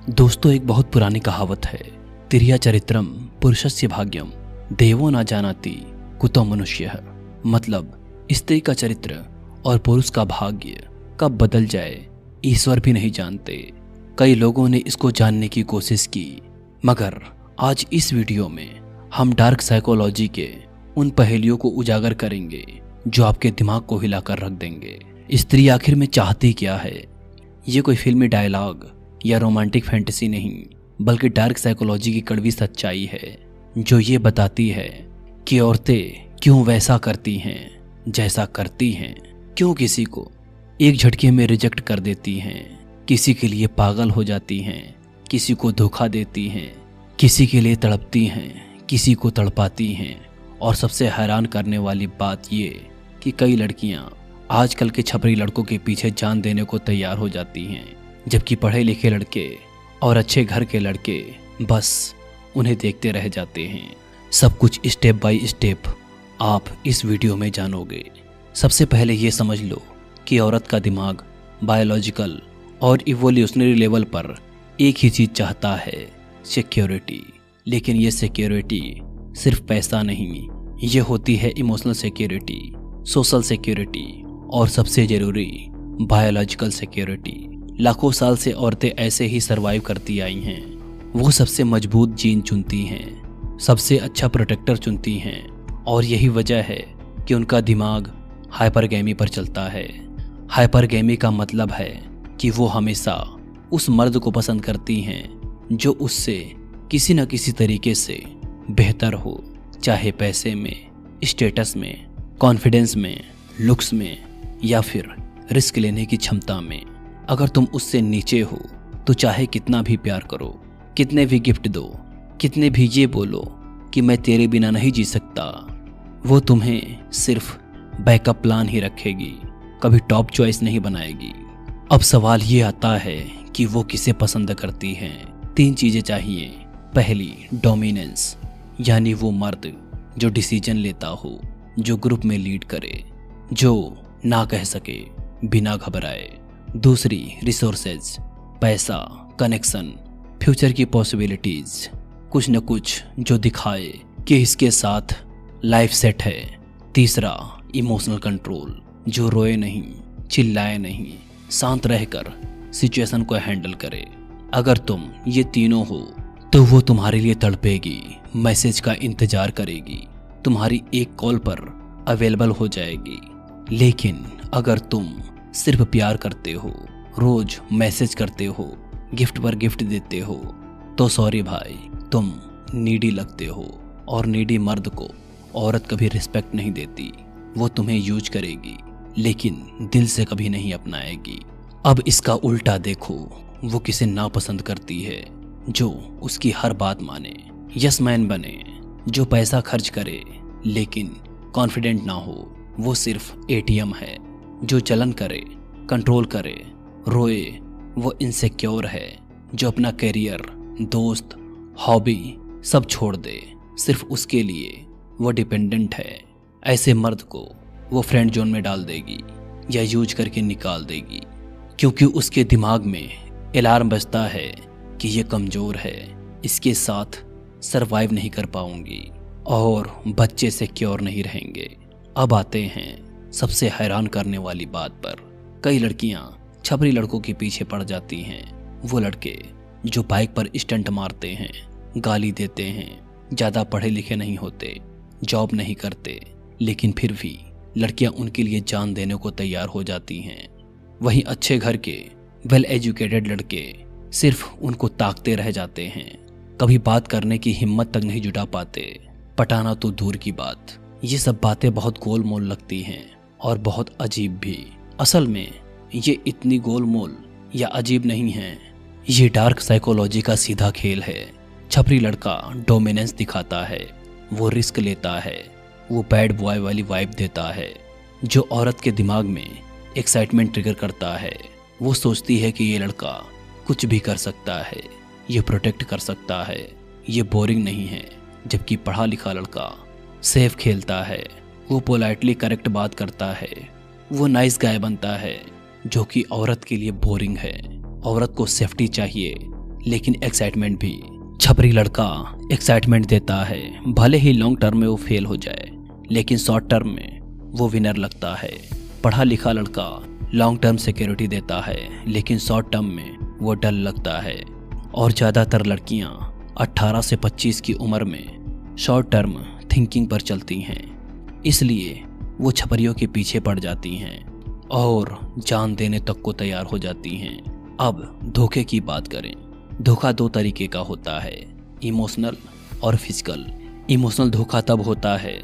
दोस्तों, एक बहुत पुरानी कहावत है, तिर्या चरित्रम पुरुषस्य भाग्यम देवो न जानाति कुतो मनुष्यः। मतलब स्त्री का चरित्र और पुरुष का भाग्य कब बदल जाए ईश्वर भी नहीं जानते। कई लोगों ने इसको जानने की कोशिश की, मगर आज इस वीडियो में हम डार्क साइकोलॉजी के उन पहेलियों को उजागर करेंगे जो आपके दिमाग को हिलाकर रख देंगे। स्त्री आखिर में चाहती क्या है? ये कोई फिल्मी डायलॉग या रोमांटिक फैंटेसी नहीं, बल्कि डार्क साइकोलॉजी की कड़वी सच्चाई है जो ये बताती है कि औरतें क्यों वैसा करती हैं जैसा करती हैं, क्यों किसी को एक झटके में रिजेक्ट कर देती हैं, किसी के लिए पागल हो जाती हैं, किसी को धोखा देती हैं, किसी के लिए तड़पती हैं, किसी को तड़पाती हैं। और सबसे हैरान करने वाली बात ये कि कई लड़कियां आजकल के छपरी लड़कों के पीछे जान देने को तैयार हो जाती हैं, जबकि पढ़े लिखे लड़के और अच्छे घर के लड़के बस उन्हें देखते रह जाते हैं। सब कुछ स्टेप बाय स्टेप आप इस वीडियो में जानोगे। सबसे पहले ये समझ लो कि औरत का दिमाग बायोलॉजिकल और इवोल्यूशनरी लेवल पर एक ही चीज़ चाहता है, सिक्योरिटी। लेकिन ये सिक्योरिटी सिर्फ पैसा नहीं, ये होती है इमोशनल सिक्योरिटी, सोशल सिक्योरिटी और सबसे ज़रूरी बायोलॉजिकल सिक्योरिटी। लाखों साल से औरतें ऐसे ही सरवाइव करती आई हैं। वो सबसे मजबूत जीन चुनती हैं, सबसे अच्छा प्रोटेक्टर चुनती हैं, और यही वजह है कि उनका दिमाग हाइपरगैमी पर चलता है। हाइपरगैमी का मतलब है कि वो हमेशा उस मर्द को पसंद करती हैं जो उससे किसी न किसी तरीके से बेहतर हो, चाहे पैसे में, स्टेटस में, कॉन्फिडेंस में, लुक्स में या फिर रिस्क लेने की क्षमता में। अगर तुम उससे नीचे हो तो चाहे कितना भी प्यार करो, कितने भी गिफ्ट दो, कितने भी ये बोलो कि मैं तेरे बिना नहीं जी सकता, वो तुम्हें सिर्फ बैकअप प्लान ही रखेगी, कभी टॉप चॉइस नहीं बनाएगी। अब सवाल ये आता है कि वो किसे पसंद करती हैं। 3 चीज़ें चाहिए। पहली, डोमिनेंस, यानी वो मर्द जो डिसीजन लेता हो, जो ग्रुप में लीड करे, जो ना कह सके बिना घबराए। दूसरी, रिसोर्सेज, पैसा, कनेक्शन, फ्यूचर की पॉसिबिलिटीज, कुछ न कुछ जो दिखाए कि इसके साथ लाइफ सेट है। तीसरा, इमोशनल कंट्रोल, जो रोए नहीं, चिल्लाए नहीं, शांत रहकर सिचुएशन को हैंडल करे। अगर तुम ये तीनों हो तो वो तुम्हारे लिए तड़पेगी, मैसेज का इंतजार करेगी, तुम्हारी एक कॉल पर अवेलेबल हो जाएगी। लेकिन अगर तुम सिर्फ प्यार करते हो, रोज मैसेज करते हो, गिफ्ट पर गिफ्ट देते हो, तो सॉरी भाई, तुम नीडी लगते हो। और नीडी मर्द को औरत कभी रिस्पेक्ट नहीं देती। वो तुम्हें यूज करेगी लेकिन दिल से कभी नहीं अपनाएगी। अब इसका उल्टा देखो, वो किसे नापसंद करती है जो उसकी हर बात माने, यस मैन बने, जो पैसा खर्च करे लेकिन कॉन्फिडेंट ना हो। वो सिर्फ एटीएम है जो चलन करे, कंट्रोल करे, रोए। वो इनसिक्योर है जो अपना करियर, दोस्त, हॉबी सब छोड़ दे, सिर्फ उसके लिए। वो डिपेंडेंट है। ऐसे मर्द को वो फ्रेंड जोन में डाल देगी या यूज करके निकाल देगी, क्योंकि उसके दिमाग में अलार्म बजता है कि ये कमज़ोर है, इसके साथ सरवाइव नहीं कर पाऊंगी और बच्चे सिक्योर नहीं रहेंगे। अब आते हैं सबसे हैरान करने वाली बात पर। कई लड़कियां छपरी लड़कों के पीछे पड़ जाती हैं। वो लड़के जो बाइक पर स्टंट मारते हैं, गाली देते हैं, ज़्यादा पढ़े लिखे नहीं होते, जॉब नहीं करते, लेकिन फिर भी लड़कियां उनके लिए जान देने को तैयार हो जाती हैं। वहीं अच्छे घर के वेल एजुकेटेड लड़के सिर्फ उनको ताकते रह जाते हैं, कभी बात करने की हिम्मत तक नहीं जुटा पाते, पटाना तो दूर की बात। ये सब बातें बहुत गोलमोल लगती हैं और बहुत अजीब भी। असल में ये इतनी गोलमोल या अजीब नहीं है, ये डार्क साइकोलॉजी का सीधा खेल है। छपरी लड़का डोमिनेंस दिखाता है, वो रिस्क लेता है, वो बैड बॉय वाली वाइब देता है, जो औरत के दिमाग में एक्साइटमेंट ट्रिगर करता है। वो सोचती है कि ये लड़का कुछ भी कर सकता है, ये प्रोटेक्ट कर सकता है, ये बोरिंग नहीं है। जबकि पढ़ा लिखा लड़का सेफ खेलता है, वो पोलाइटली करेक्ट बात करता है, वो नाइस गाय बनता है, जो कि औरत के लिए बोरिंग है। औरत को सेफ्टी चाहिए, लेकिन एक्साइटमेंट भी। छपरी लड़का एक्साइटमेंट देता है, भले ही लॉन्ग टर्म में वो फेल हो जाए, लेकिन शॉर्ट टर्म में वो विनर लगता है। पढ़ा लिखा लड़का लॉन्ग टर्म सिक्योरिटी देता है, लेकिन शॉर्ट टर्म में वो डल लगता है। और ज़्यादातर लड़कियां 18 से 25 की उम्र में शॉर्ट टर्म थिंकिंग पर चलती हैं, इसलिए वो छपरियों के पीछे पड़ जाती हैं और जान देने तक को तैयार हो जाती हैं। अब धोखे की बात करें। धोखा दो तरीके का होता है, इमोशनल और फिजिकल। इमोशनल धोखा तब होता है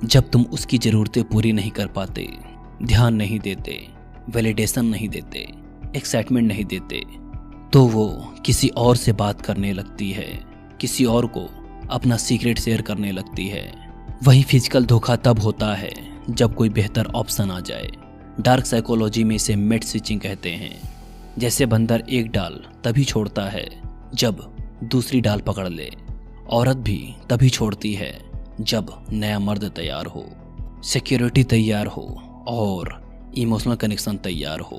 जब तुम उसकी ज़रूरतें पूरी नहीं कर पाते, ध्यान नहीं देते, वैलिडेशन नहीं देते, एक्साइटमेंट नहीं देते, तो वो किसी और से बात करने लगती है, किसी और को अपना सीक्रेट शेयर करने लगती है। वही फिजिकल धोखा तब होता है जब कोई बेहतर ऑप्शन आ जाए। डार्क साइकोलॉजी में इसे मेट स्विचिंग कहते हैं। जैसे बंदर एक डाल तभी छोड़ता है जब दूसरी डाल पकड़ ले, औरत भी तभी छोड़ती है जब नया मर्द तैयार हो, सिक्योरिटी तैयार हो और इमोशनल कनेक्शन तैयार हो।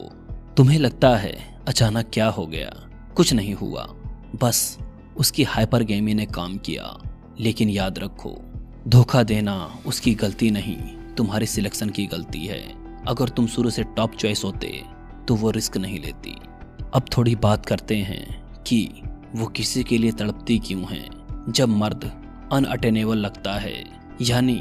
तुम्हें लगता है अचानक क्या हो गया? कुछ नहीं हुआ, बस उसकी हाइपरगेमी ने काम किया। लेकिन याद रखो, धोखा देना उसकी गलती नहीं, तुम्हारी सिलेक्शन की गलती है। अगर तुम शुरू से टॉप चॉइस होते तो वो रिस्क नहीं लेती। अब थोड़ी बात करते हैं कि वो किसी के लिए तड़पती क्यों है। जब मर्द अनअटेनेबल लगता है, यानी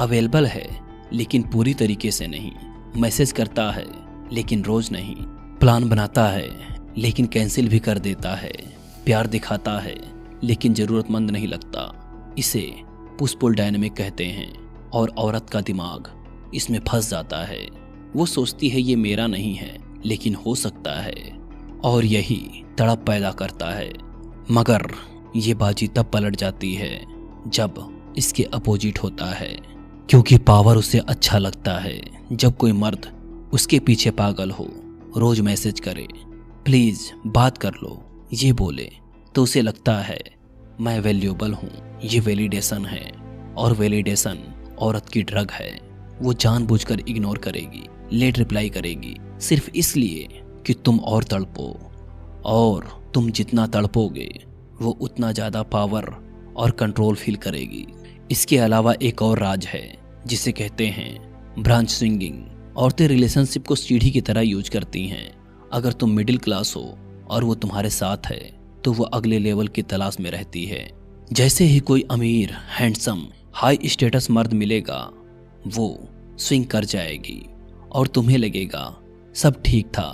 अवेलेबल है लेकिन पूरी तरीके से नहीं, मैसेज करता है लेकिन रोज नहीं, प्लान बनाता है लेकिन कैंसिल भी कर देता है, प्यार दिखाता है लेकिन ज़रूरतमंद नहीं लगता, इसे पुश पुल डायनामिक कहते हैं। और औरत का दिमाग इसमें फंस जाता है। वो सोचती है ये मेरा नहीं है लेकिन हो सकता है, और यही तड़प पैदा करता है। मगर ये बाजी तब पलट जाती है जब इसके अपोजिट होता है, क्योंकि पावर उसे अच्छा लगता है जब कोई मर्द उसके पीछे पागल हो, रोज मैसेज करे, प्लीज बात कर लो, ये बोले, तो उसे लगता है मैं वैल्यूएबल हूँ। ये वैलिडेशन है, और वैलिडेशन औरत की ड्रग है। वो जानबूझकर इग्नोर करेगी, लेट रिप्लाई करेगी, सिर्फ इसलिए कि तुम और तड़पो, और तुम जितना तड़पोगे वो उतना ज़्यादा पावर और कंट्रोल फील करेगी। इसके अलावा एक और राज है जिसे कहते हैं ब्रांच स्विंगिंग। औरतें रिलेशनशिप को सीढ़ी की तरह यूज करती हैं। अगर तुम मिडिल क्लास हो और वो तुम्हारे साथ है तो वो अगले लेवल की तलाश में रहती है। जैसे ही कोई अमीर, हैंडसम, हाई स्टेटस मर्द मिलेगा, वो स्विंग कर जाएगी और तुम्हें लगेगा सब ठीक था,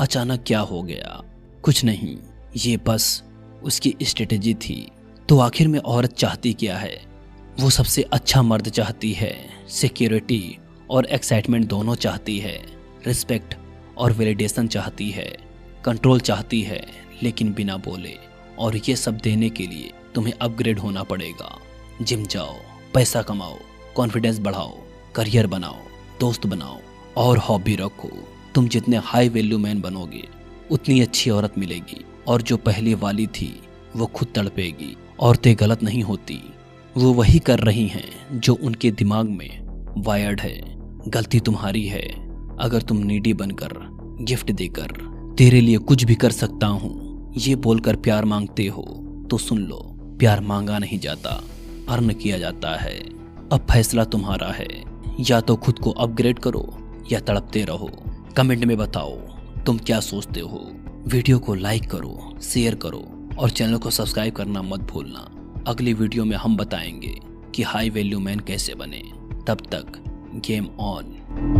अचानक क्या हो गया? कुछ नहीं, ये बस उसकी स्ट्रेटेजी थी। तो आखिर में औरत चाहती क्या है? वो सबसे अच्छा मर्द चाहती है, सिक्योरिटी और एक्साइटमेंट दोनों चाहती है, रिस्पेक्ट और वैलिडेशन चाहती है, कंट्रोल चाहती है लेकिन बिना बोले। और ये सब देने के लिए तुम्हें अपग्रेड होना पड़ेगा। जिम जाओ, पैसा कमाओ, कॉन्फिडेंस बढ़ाओ, करियर बनाओ, दोस्त बनाओ और हॉबी रखो। तुम जितने हाई वैल्यू मैन बनोगे उतनी अच्छी औरत मिलेगी, और जो पहले वाली थी वो खुद तड़पेगी। औरतें गलत नहीं होती, वो वही कर रही हैं जो उनके दिमाग में वायर्ड है। गलती तुम्हारी है अगर तुम नीडी बनकर, गिफ्ट देकर, तेरे लिए कुछ भी कर सकता हूँ ये बोलकर प्यार मांगते हो तो सुन लो, प्यार मांगा नहीं जाता, अर्न किया जाता है। अब फैसला तुम्हारा है, या तो खुद को अपग्रेड करो या तड़पते रहो। कमेंट में बताओ तुम क्या सोचते हो। वीडियो को लाइक करो, शेयर करो और चैनल को सब्सक्राइब करना मत भूलना। अगली वीडियो में हम बताएंगे कि हाई वैल्यू मैन कैसे बने। तब तक गेम ऑन।